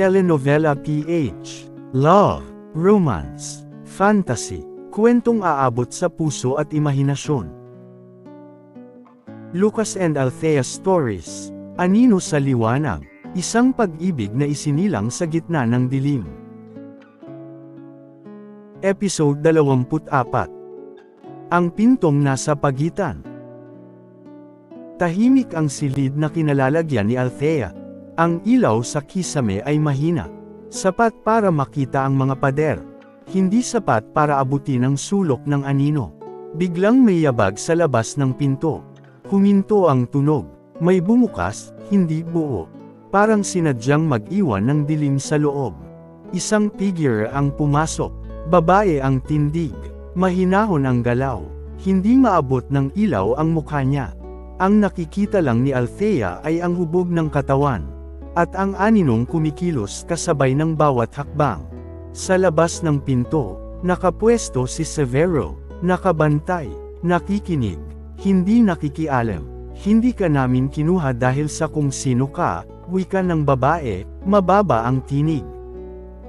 Telenovela PH. Love, romance, fantasy, kwentong aabot sa puso at imahinasyon. Lucas and Althea Stories. Anino sa Liwanag. Isang pag-ibig na isinilang sa gitna ng dilim. Episode 24. Ang pintong nasa pagitan. Tahimik ang silid na kinalalagyan ni Althea. Ang ilaw sa kisame ay mahina. Sapat para makita ang mga pader. Hindi sapat para abutin ang sulok ng anino. Biglang may yabag sa labas ng pinto. Huminto ang tunog. May bumukas, hindi buo. Parang sinadyang mag-iwan ng dilim sa loob. Isang figure ang pumasok. Babae ang tindig. Mahinahon ang galaw. Hindi maabot ng ilaw ang mukha niya. Ang nakikita lang ni Althea ay ang hubog ng katawan. At ang aninong kumikilos kasabay ng bawat hakbang. Sa labas ng pinto, nakapwesto si Severo, nakabantay, nakikinig, hindi nakikialam. Hindi ka namin kinuha dahil sa kung sino ka, wika ng babae, mababa ang tinig.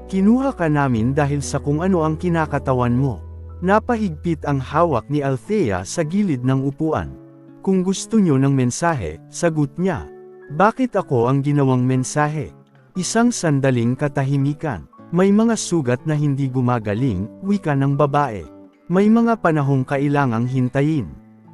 Kinuha ka namin dahil sa kung ano ang kinakatawan mo. Napahigpit ang hawak ni Althea sa gilid ng upuan. Kung gusto nyo ng mensahe, sagot niya. Bakit ako ang ginawang mensahe? Isang sandaling katahimikan. May mga sugat na hindi gumagaling, wika ng babae. May mga panahong kailangang hintayin.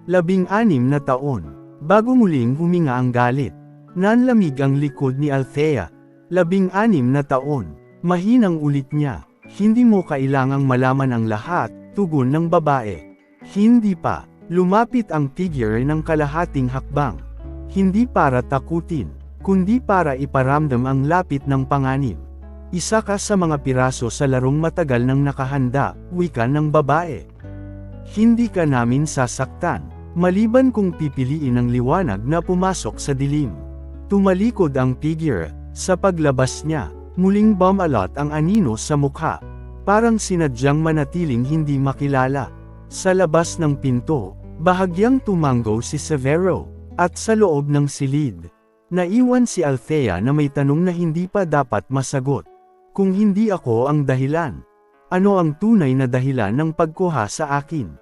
16 na taon. Bago muling huminga ang galit. Nanlamig ang likod ni Althea. 16 na taon. Mahinang ulit niya. Hindi mo kailangang malaman ang lahat, tugon ng babae. Hindi pa. Lumapit ang figure ng kalahating hakbang. Hindi para takutin, kundi para iparamdam ang lapit ng panganib. Isa ka sa mga piraso sa larong matagal nang nakahanda, wika ng babae. Hindi ka namin sasaktan, maliban kung pipiliin ang liwanag na pumasok sa dilim. Tumalikod ang figure, sa paglabas niya, muling bumalot ang anino sa mukha. Parang sinadyang manatiling hindi makilala. Sa labas ng pinto, bahagyang tumango si Severo. At sa loob ng silid, naiwan si Althea na may tanong na hindi pa dapat masagot. Kung hindi ako ang dahilan, ano ang tunay na dahilan ng pagkuha sa akin?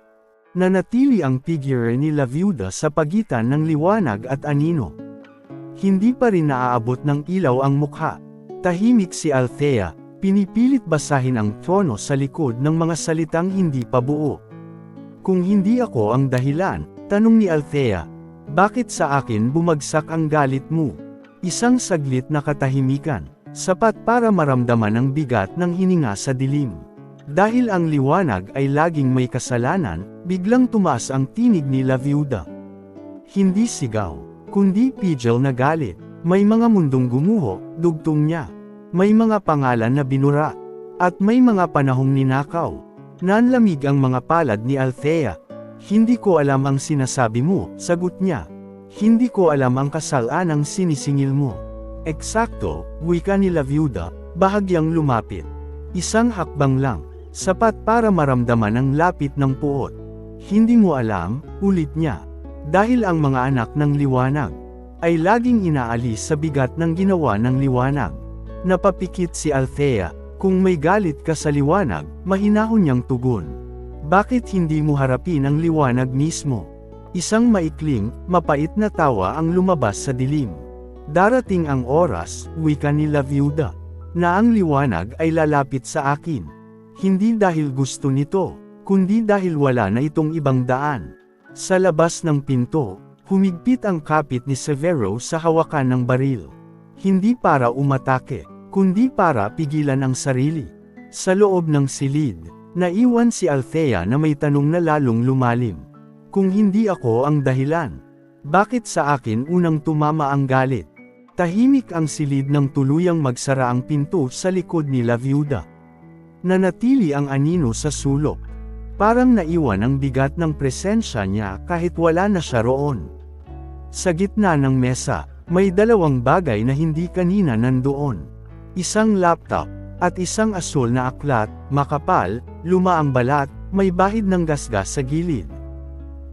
Nanatili ang figure ni La Viuda sa pagitan ng liwanag at anino. Hindi pa rin naaabot ng ilaw ang mukha. Tahimik si Althea, pinipilit basahin ang tono sa likod ng mga salitang hindi pa buo. Kung hindi ako ang dahilan, tanong ni Althea, bakit sa akin bumagsak ang galit mo? Isang saglit na katahimikan, sapat para maramdaman ang bigat ng hininga sa dilim. Dahil ang liwanag ay laging may kasalanan, biglang tumaas ang tinig ni La Viuda. Hindi sigaw, kundi pidgel na galit. May mga mundong gumuho, dugtong niya. May mga pangalan na binura. At may mga panahong ninakaw. Nanlamig ang mga palad ni Althea. Hindi ko alam ang sinasabi mo, sagot niya. Hindi ko alam ang kasalanang sinisingil mo. Eksakto, wika ni La Viuda, bahagyang lumapit. Isang hakbang lang, sapat para maramdaman ang lapit ng puot. Hindi mo alam, ulit niya. Dahil ang mga anak ng liwanag ay laging inaalis sa bigat ng ginawa ng liwanag. Napapikit si Althea, kung may galit ka sa liwanag, mahinahon niyang tugon. Bakit hindi mo harapin ang liwanag mismo? Isang maikling, mapait na tawa ang lumabas sa dilim. Darating ang oras, wika ni La Viuda, na ang liwanag ay lalapit sa akin. Hindi dahil gusto nito, kundi dahil wala na itong ibang daan. Sa labas ng pinto, humigpit ang kapit ni Severo sa hawakan ng baril. Hindi para umatake, kundi para pigilan ang sarili. Sa loob ng silid, naiwan si Althea na may tanong na lalong lumalim. Kung hindi ako ang dahilan, bakit sa akin unang tumama ang galit? Tahimik ang silid ng tuluyang magsara ang pinto sa likod ni La Viuda. Nanatili ang anino sa sulok. Parang naiwan ang bigat ng presensya niya kahit wala na siya roon. Sa gitna ng mesa, may dalawang bagay na hindi kanina nandoon. Isang laptop, at isang asul na aklat, makapal, luma ang balat, may bahid ng gasgas sa gilid.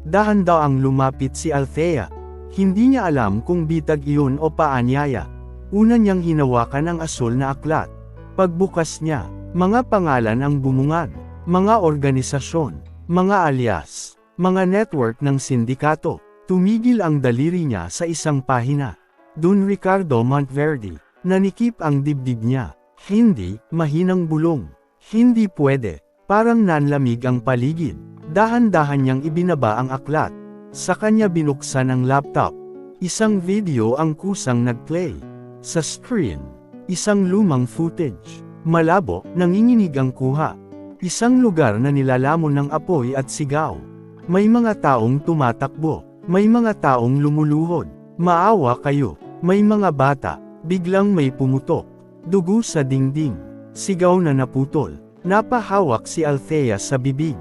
Dahan-daang lumapit si Althea. Hindi niya alam kung bitag iyon o paanyaya. Una niyang hinawakan ang asul na aklat. Pagbukas niya, mga pangalan ang bumungad, mga organisasyon, mga alias, mga network ng sindikato. Tumigil ang daliri niya sa isang pahina. Don Ricardo Monteverde, nanikip ang dibdib niya. Hindi, mahinang bulong. Hindi pwede, parang nanlamig ang paligid. Dahan-dahan niyang ibinaba ang aklat. Sa kanya binuksan ang laptop. Isang video ang kusang nagplay. Sa screen, isang lumang footage. Malabo, nanginginig ang kuha. Isang lugar na nilalamon ng apoy at sigaw. May mga taong tumatakbo. May mga taong lumuluhod. Maawa kayo. May mga bata. Biglang may pumutok. Dugo sa dingding. Sigaw na naputol. Napahawak si Althea sa bibig.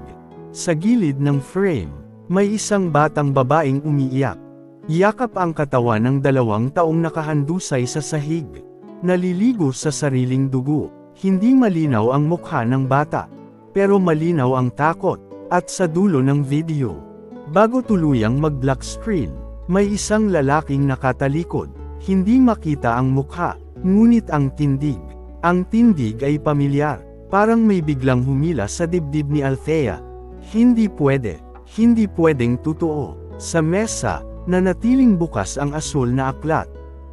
Sa gilid ng frame, may isang batang babaeng umiiyak. Yakap ang katawan ng 2 taong nakahandusay sa sahig. Naliligo sa sariling dugo. Hindi malinaw ang mukha ng bata. Pero malinaw ang takot. At sa dulo ng video, bago tuluyang mag-black screen, may isang lalaking nakatalikod. Hindi makita ang mukha, ngunit ang tindig. Ang tindig ay pamilyar, parang may biglang humila sa dibdib ni Althea. Hindi pwede, hindi pwedeng totoo. Sa mesa, nanatiling bukas ang asul na aklat.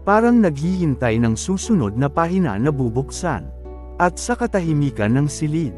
Parang naghihintay ng susunod na pahina na bubuksan. At sa katahimikan ng silid,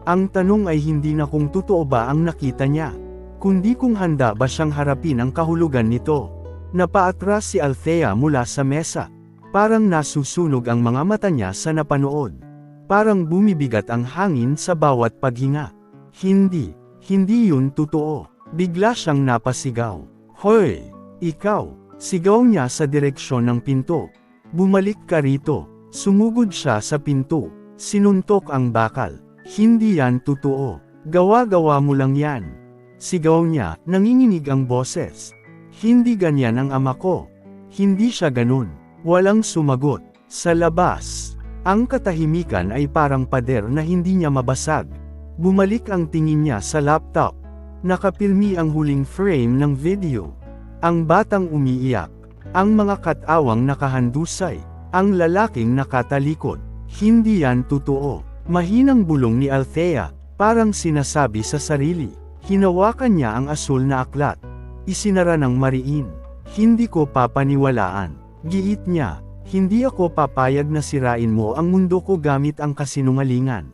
ang tanong ay hindi na kung totoo ba ang nakita niya, kundi kung handa ba siyang harapin ang kahulugan nito. Napaatras si Althea mula sa mesa. Parang nasusunog ang mga mata niya sa napanood. Parang bumibigat ang hangin sa bawat paghinga. Hindi yun totoo. Bigla siyang napasigaw. Hoy! Ikaw! Sigaw niya sa direksyon ng pinto. Bumalik ka rito. Sumugod siya sa pinto. Sinuntok ang bakal. Hindi yan totoo. Gawa-gawa mo lang yan. Sigaw niya, nanginginig ang boses. Hindi ganyan ang ama ko. Hindi siya ganun. Walang sumagot. Sa labas, ang katahimikan ay parang pader na hindi niya mabasag. Bumalik ang tingin niya sa laptop. Nakapilmi ang huling frame ng video. Ang batang umiiyak. Ang mga katawang nakahandusay. Ang lalaking nakatalikod. Hindi yan totoo. Mahinang bulong ni Althea, parang sinasabi sa sarili. Hinawakan niya ang asul na aklat. Isinara ng mariin. Hindi ko papaniwalaan. Giit niya, hindi ako papayag na sirain mo ang mundo ko gamit ang kasinungalingan.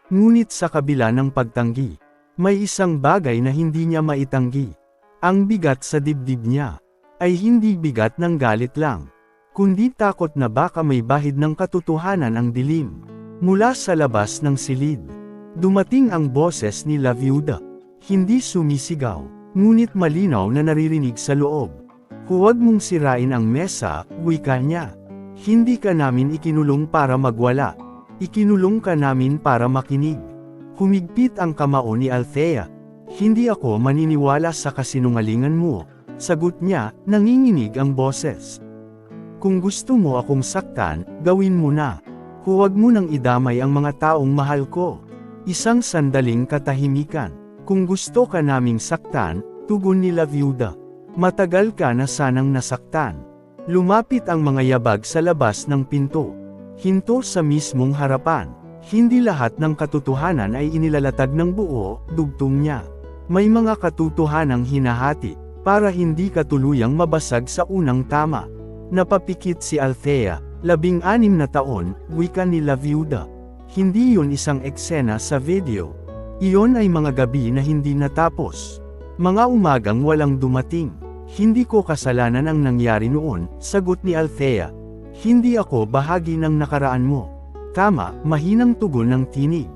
Ngunit sa kabila ng pagtanggi, may isang bagay na hindi niya maitanggi. Ang bigat sa dibdib niya ay hindi bigat ng galit lang, kundi takot na baka may bahid ng katotohanan ang dilim. Mula sa labas ng silid, dumating ang boses ni La Viuda. Hindi sumisigaw, ngunit malinaw na naririnig sa loob. Huwag mong sirain ang mesa, wika niya. Hindi ka namin ikinulong para magwala. Ikinulong ka namin para makinig. Humigpit ang kamao ni Althea. Hindi ako maniniwala sa kasinungalingan mo. Sagot niya, nanginginig ang boses. Kung gusto mo akong saktan, gawin mo na. Huwag mo nang idamay ang mga taong mahal ko. Isang sandaling katahimikan. Kung gusto ka naming saktan, tugon ni La Viuda. Matagal ka na sanang nasaktan. Lumapit ang mga yabag sa labas ng pinto. Hinto sa mismong harapan. Hindi lahat ng katotohanan ay inilalatag ng buo, dugtong niya. May mga katotohanang hinahati, para hindi ka tuluyang mabasag sa unang tama. Napapikit si Althea, 16 na taon, wika ni La Viuda. Hindi yun isang eksena sa video. Iyon ay mga gabi na hindi natapos. Mga umagang walang dumating. Hindi ko kasalanan ang nangyari noon, sagot ni Althea. Hindi ako bahagi ng nakaraan mo. Tama, mahinang tugon ng tinig.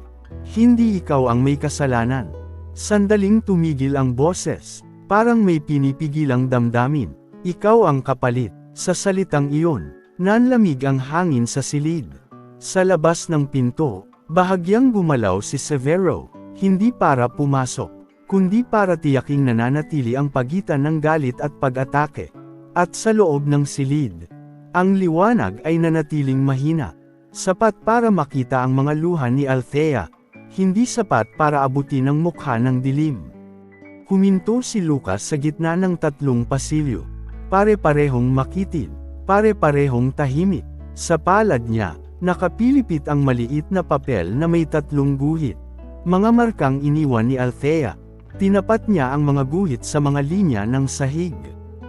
Hindi ikaw ang may kasalanan. Sandaling tumigil ang boses, parang may pinipigilang damdamin. Ikaw ang kapalit. Sa salitang iyon, nanlamig ang hangin sa silid. Sa labas ng pinto, bahagyang gumalaw si Severo. Hindi para pumasok, kundi para tiyaking nananatili ang pagitan ng galit at pag-atake. At sa loob ng silid, ang liwanag ay nanatiling mahina. Sapat para makita ang mga luha ni Althea, hindi sapat para abutin ang mukha ng dilim. Huminto si Lucas sa gitna ng 3 pasilyo. Pare-parehong makitid, pare-parehong tahimik. Sa palad niya, nakapilipit ang maliit na papel na may 3 guhit. Mga markang iniwan ni Althea. Tinapat niya ang mga guhit sa mga linya ng sahig.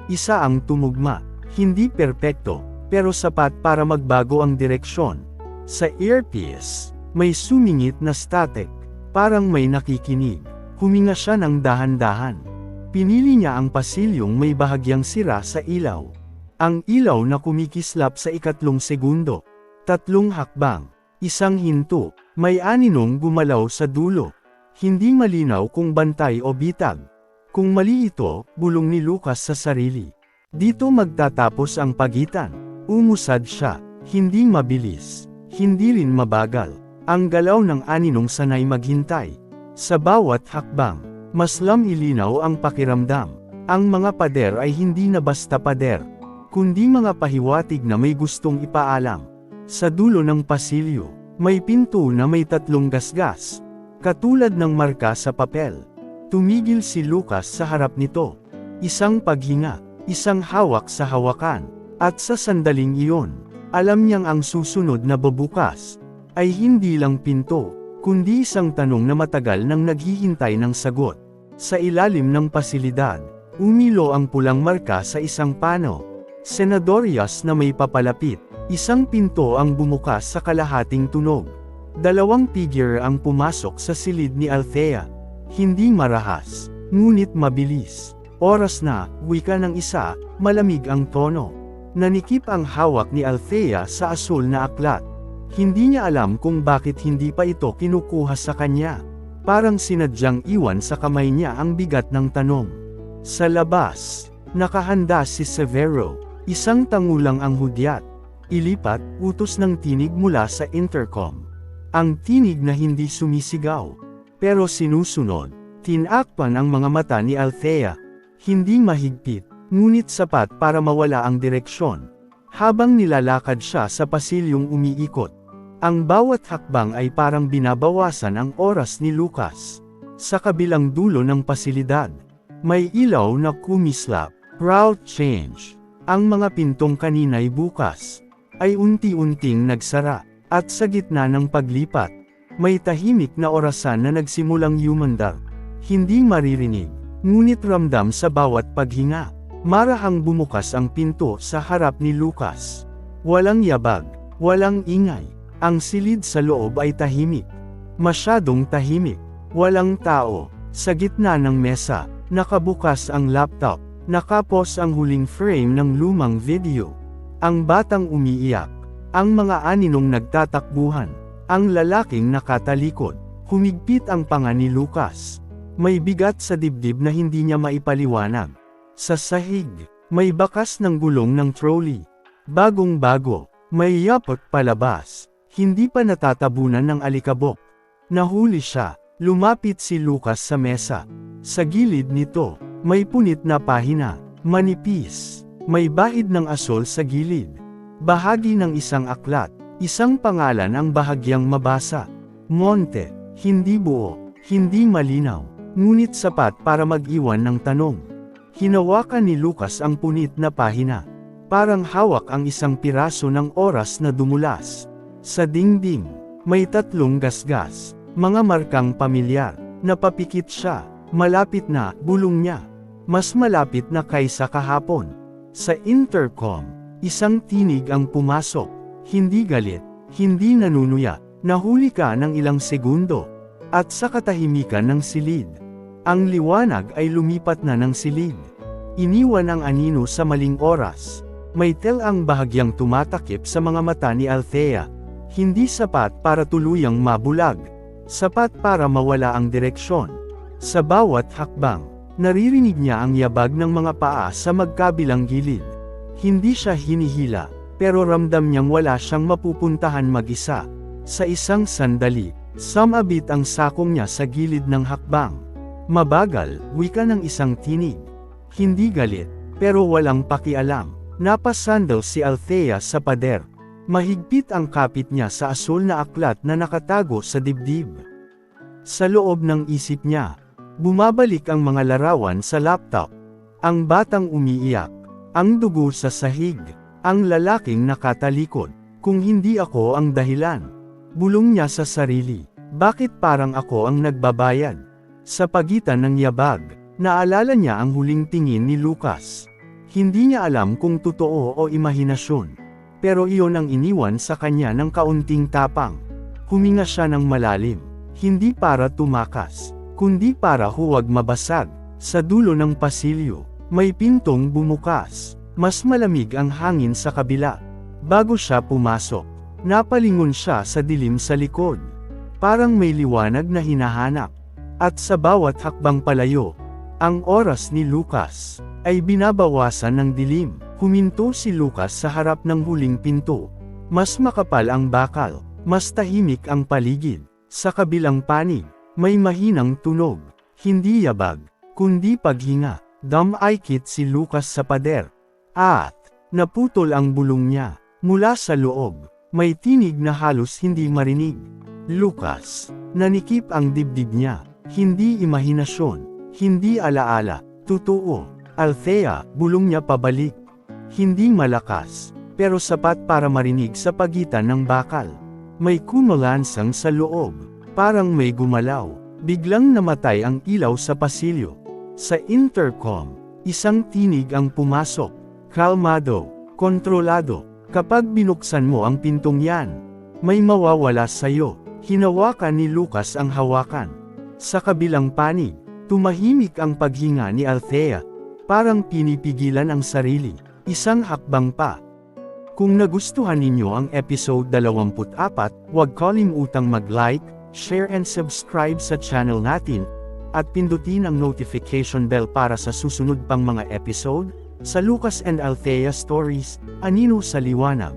Isa ang tumugma, hindi perpekto, pero sapat para magbago ang direksyon. Sa earpiece, may sumingit na static, parang may nakikinig. Huminga siya ng dahan-dahan. Pinili niya ang pasilyong may bahagyang sira sa ilaw. Ang ilaw na kumikislap sa 2 segundo. 3 hakbang. Isang hinto, may 6 gumalaw sa dulo. Hindi malinaw kung bantay o bitag. Kung mali ito, bulong ni Lucas sa sarili. Dito magtatapos ang pagitan. Umusad siya, hindi mabilis, hindi rin mabagal. Ang galaw ng 6 sanay maghintay. Sa bawat hakbang, mas ilinaw ang pakiramdam. Ang mga pader ay hindi na basta pader, kundi mga pahiwatig na may gustong ipaalam. Sa dulo ng pasilyo, may pinto na may 3 gasgas, katulad ng marka sa papel. Tumigil si Lucas sa harap nito. Isang paghinga, isang hawak sa hawakan, at sa sandaling iyon, alam niyang ang susunod na bubukas ay hindi lang pinto, kundi isang tanong na matagal nang naghihintay ng sagot. Sa ilalim ng pasilidad, umilo ang pulang marka sa isang pano. Senadorias na may papalapit. Isang pinto ang bumukas sa kalahating tunog. 2 figure ang pumasok sa silid ni Althea. Hindi marahas, ngunit mabilis. Oras na, wika ng isa, malamig ang tono. Nanikip ang hawak ni Althea sa asul na aklat. Hindi niya alam kung bakit hindi pa ito kinukuha sa kanya. Parang sinadyang iwan sa kamay niya ang bigat ng tanong. Sa labas, nakahanda si Severo, isang tangulang ang hudyat. Ilipat, utos ng tinig mula sa intercom. Ang tinig na hindi sumisigaw, pero sinusunod. Tinakpan ang mga mata ni Althea. Hindi mahigpit, ngunit sapat para mawala ang direksyon. Habang nilalakad siya sa pasilyong umiikot, ang bawat hakbang ay parang binabawasan ang oras ni Lucas. Sa kabilang dulo ng pasilidad, may ilaw na kumislap. Route change. Ang mga pintong kanina'y bukas ay unti-unting nagsara, at sa gitna ng paglipat, may tahimik na orasan na nagsimulang yumandar. Hindi maririnig, ngunit ramdam sa bawat paghinga. Marahang bumukas ang pinto sa harap ni Lucas. Walang yabag, walang ingay. Ang silid sa loob ay tahimik. Masyadong tahimik. Walang tao. Sa gitna ng mesa, nakabukas ang laptop. Nakapos ang huling frame ng lumang video. Ang batang umiiyak. Ang mga aninong nagtatakbuhan. Ang lalaking nakatalikod. Humigpit ang panga ni Lucas. May bigat sa dibdib na hindi niya maipaliwanag. Sa sahig, may bakas ng gulong ng trolley. Bagong-bago, may yapot palabas. Hindi pa natatabunan ng alikabok. Nahuli siya. Lumapit si Lucas sa mesa. Sa gilid nito, may punit na pahina. Manipis. May bahid ng asol sa gilid. Bahagi ng isang aklat. Isang pangalan ang bahagyang mabasa. Monte. Hindi buo. Hindi malinaw. Ngunit sapat para mag-iwan ng tanong. Hinawakan ni Lucas ang punit na pahina. Parang hawak ang isang piraso ng oras na dumulas. Sa dingding, may 3 gasgas. Mga markang pamilyar. Napapikit siya. Malapit na, bulong niya. Mas malapit na kaysa kahapon. Sa intercom, isang tinig ang pumasok. Hindi galit, hindi nanunuya. Nahuli ka ng ilang segundo. At sa katahimikan ng silid, ang liwanag ay lumipat na ng silid. Iniwan ang anino sa maling oras. May tel ang bahagyang tumatakip sa mga mata ni Althea. Hindi sapat para tuluyang mabulag. Sapat para mawala ang direksyon. Sa bawat hakbang, naririnig niya ang yabag ng mga paa sa magkabilang gilid. Hindi siya hinihila, pero ramdam niyang wala siyang mapupuntahan mag-isa. Sa isang sandali, sumabit ang sakong niya sa gilid ng hakbang. Mabagal, wika ng isang tinig. Hindi galit, pero walang pakialam. Napasandal si Althea sa pader. Mahigpit ang kapit niya sa asul na aklat na nakatago sa dibdib. Sa loob ng isip niya, bumabalik ang mga larawan sa laptop. Ang batang umiiyak, ang dugo sa sahig, ang lalaking nakatalikod. Kung hindi ako ang dahilan. Bulong niya sa sarili. Bakit parang ako ang nagbabayad? Sa pagitan ng yabag, naalala niya ang huling tingin ni Lucas. Hindi niya alam kung totoo o imahinasyon. Pero iyon ang iniwan sa kanya ng kaunting tapang. Huminga siya ng malalim. Hindi para tumakas, kundi para huwag mabasag. Sa dulo ng pasilyo, may pintong bumukas. Mas malamig ang hangin sa kabila. Bago siya pumasok, napalingon siya sa dilim sa likod. Parang may liwanag na hinahanap. At sa bawat hakbang palayo, ang oras ni Lucas ay binabawasan ng dilim. Huminto si Lucas sa harap ng huling pinto. Mas makapal ang bakal, mas tahimik ang paligid. Sa kabilang panig, may mahinang tunog. Hindi yabag, kundi paghinga. Dumay-kit si Lucas sa pader. At naputol ang bulong niya. Mula sa loob, may tinig na halos hindi marinig. Lucas, nanikip ang dibdib niya. Hindi imahinasyon, hindi alaala, totoo. Althea, bulong niya pabalik. Hindi malakas, pero sapat para marinig sa pagitan ng bakal. May kumalansang sa loob, parang may gumalaw. Biglang namatay ang ilaw sa pasilyo. Sa intercom, isang tinig ang pumasok. Kalmado, kontrolado. Kapag binuksan mo ang pintong yan, may mawawala sa'yo. Hinawakan ni Lucas ang hawakan. Sa kabilang panig, tumahimik ang paghinga ni Althea. Parang pinipigilan ang sarili. Isang hakbang pa. Kung nagustuhan ninyo ang episode 24, huwag kalimutang mag-like, share and subscribe sa channel natin, at pindutin ang notification bell para sa susunod pang mga episode, sa Lucas and Althea Stories, Anino sa Liwanag.